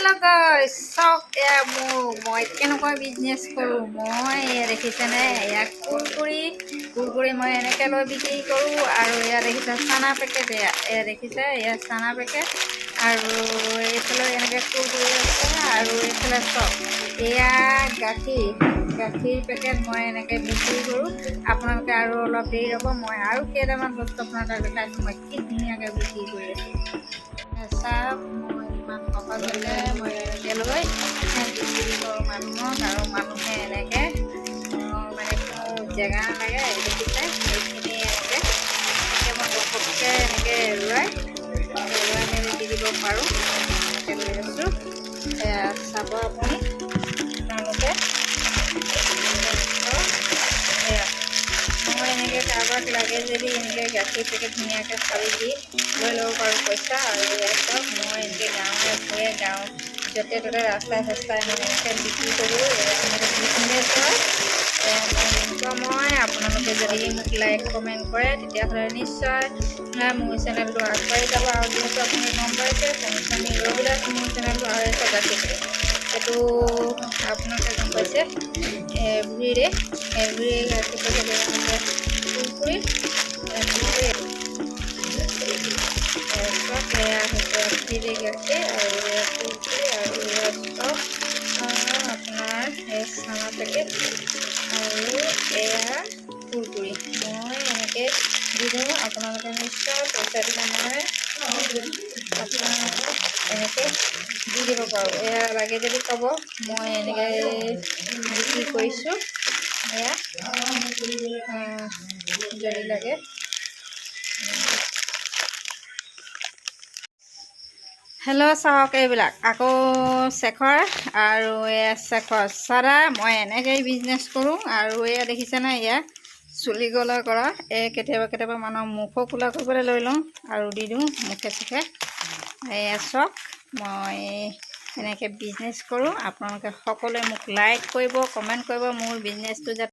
hello guys सब मैं केनेकुवा business करूँ मैं देखिছেনে या कुरकुरी मैं एनेके लै बिक्री करूँ और या देखिছে चाना पेकेट या देखिছে या चाना पेकेट और এইফালে এনেকে কুरकुरी আছে और এইফালে सब या গাখীৰ পেকেট मैं এনেকে बिक्री करूँ আপোনালোকে আৰু অলপ দেৰি ৰ'ব মই আৰু কেইটামান বস্তু আপোনালোকক দেখাইছোঁ মই কি ধুনীয়াকৈ বিক্ৰী কৰি আছোঁ চাওক মই ইমান সহজতে মই এনেকৈ লৈ বিক্ৰী কৰোঁ মানুহক আৰু মানুহে এনেকৈ মানে কোনো জেগা নালাগে দেখিছে এইখিনি এনেকৈ মই ঘপককৈ এনেকৈ এৰুৱাই মেলি দি দিব পাৰোঁ এনেকৈ লৈ আছোঁ চাব আপুনি আপোনালোকে মই এনেকৈ কাৰোবাক লাগে যদি এনেকৈ গাখীৰ পেকেট ধুনীয়াকৈ ফালি দি লৈ ল'ব পাৰোঁ পইচা আৰু চব মই এনেকৈ গাঁৱে ভূঞে গাঁও য'তে ত'তে ৰাস্তাই চাস্তাই মই এনেকৈ বিক্ৰী কৰোঁ এনেকৈ বিজনেছ হয় মই আপোনালোকে যদি মোক লাইক কমেণ্ট কৰে তেতিয়াহ'লে নিশ্চয় মোৰ চেনেলটো আগবাঢ়ি যাব আৰু যিহেতু আপুনি গম পাইছে আমি ৰেগুলাৰ মোৰ চেনেলটো আৰু এটা গাখীৰ এইটো আপোনালোকে গম পাইছে এভৰিডে গাখীৰ পেকেট কুৰকুৰি এভৰিডে গাখীৰ আৰু কুৰকুৰি আৰু চব আপোনাৰ চানা পেকেট আৰু এয়া কুৰকুৰি মই এনেকৈ দি দিওঁ আপোনালোকে নিশ্চয় পইচা দিলে মই আপোনালোকক এনেকৈ দি দিব পাৰোঁ এয়া লাগে যদি ক'ব মই এনেকৈ বিক্ৰী কৰিছোঁ এয়া যদি লাগে হেল্ল' চাওক এইবিলাক আকৌ শেখৰ আৰু এয়া শেখৰ চাৰা মই এনেকৈয়ে বিজনেছ কৰোঁ আৰু এয়া দেখিছেনে এয়া চুলি গলা কৰা কেতিয়াবা মানুহৰ মুখো কোলা কৰিবলৈ লৈ লওঁ আৰু দি দিওঁ মুখে চুখে এয়া চব মই এনেকৈ বিজনেছ কৰোঁ আপোনালোকে সকলোৱে মোক লাইক কৰিব কমেণ্ট কৰিব মোৰ বিজনেছটো যাতে